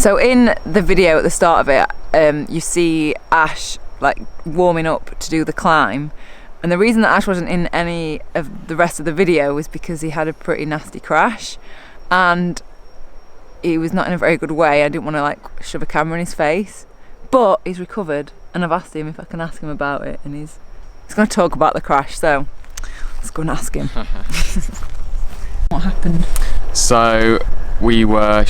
So in the video at the start of it, you see Ash like warming up to do the climb, and the reason that Ash wasn't in any of the rest of the video was because he had a pretty nasty crash, and he was not in a very good way. I didn't want to like shove a camera in his face, but he's recovered, and I've asked him if I can ask him about it, and he's going to talk about the crash. So let's go and ask him. What happened? So we were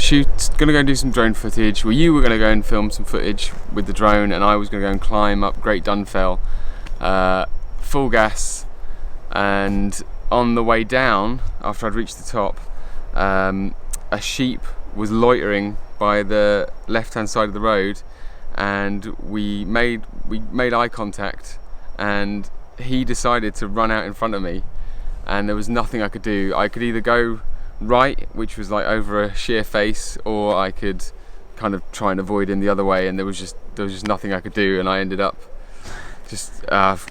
gonna go and do some drone footage. Well, you were gonna go and film some footage with the drone, and I was gonna go and climb up Great Dunfell, full gas. And on the way down, after I'd reached the top, a sheep was loitering by the left-hand side of the road, and we made eye contact, and he decided to run out in front of me, and there was nothing I could do. I could either go right, which was like over a sheer face, or I could kind of try and avoid him the other way, and there was just nothing I could do, and I ended up just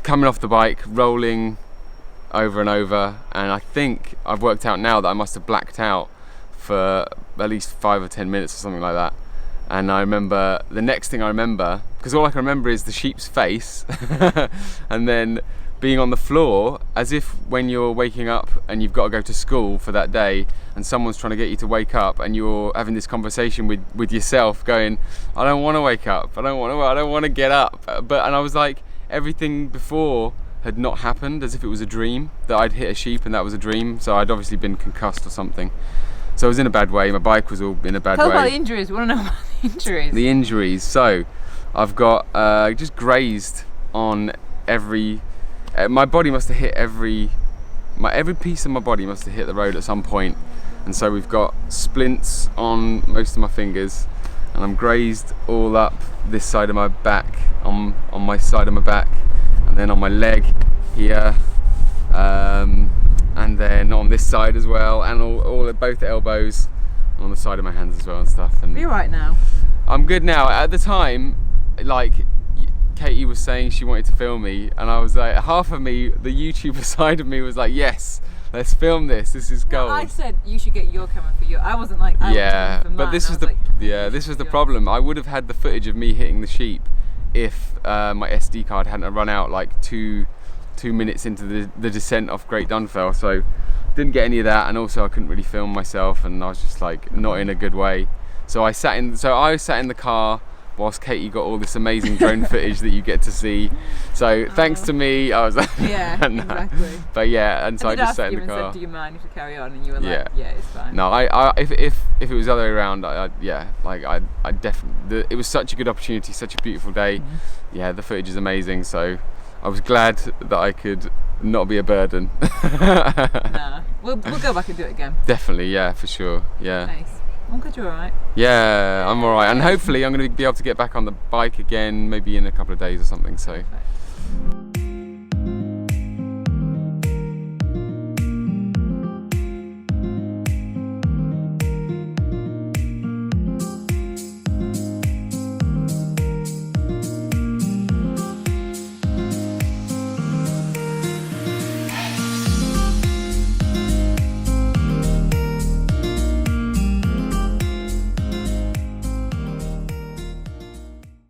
coming off the bike, rolling over and over, and I think I've worked out now that I must have blacked out for at least 5 or 10 minutes or something like that. And I remember, the next thing I remember, because all I can remember is the sheep's face and then being on the floor, as if when you're waking up and you've got to go to school for that day, and someone's trying to get you to wake up, and you're having this conversation with yourself going, I don't want to wake up, I don't want to get up. And I was like, everything before had not happened, as if it was a dream, that I'd hit a sheep and that was a dream. So I'd obviously been concussed or something. So I was in a bad way. My bike was all in a bad way. Tell about the injuries. We want to know about the injuries. The injuries. So I've got just grazed on every. My body must have hit every piece of my body must have hit the road at some point, and so we've got splints on most of my fingers, and I'm grazed all up this side of my back, on my side of my back, and then on my leg here, and then on this side as well, and all at both elbows, and on the side of my hands as well and stuff. And are you right now? I'm good now. At the time, like, Katie was saying she wanted to film me, and I was like, half of me, the YouTuber side of me was like, yes, let's film this. This is gold. Well, I said you should get your camera for you. I wasn't like, yeah, but this was the problem. I would have had the footage of me hitting the sheep if my SD card hadn't run out like two minutes into the descent off Great Dunfell. So didn't get any of that, and also I couldn't really film myself, and I was just like not in a good way. So I sat in the car whilst Katie got all this amazing drone footage that you get to see. So thanks to me, I was like, yeah, no. Exactly. But yeah, and so I just sat in the car. And said, do you mind if we carry on? And you were like, yeah, it's fine. No, if it was the other way around, I definitely. It was such a good opportunity, such a beautiful day. Mm-hmm. Yeah, the footage is amazing. So I was glad that I could not be a burden. Nah, we'll go back and do it again. Definitely, yeah, for sure, yeah. Nice. I'm good, you're alright? Yeah, I'm alright, and hopefully I'm going to be able to get back on the bike again, maybe in a couple of days or something. So. Perfect.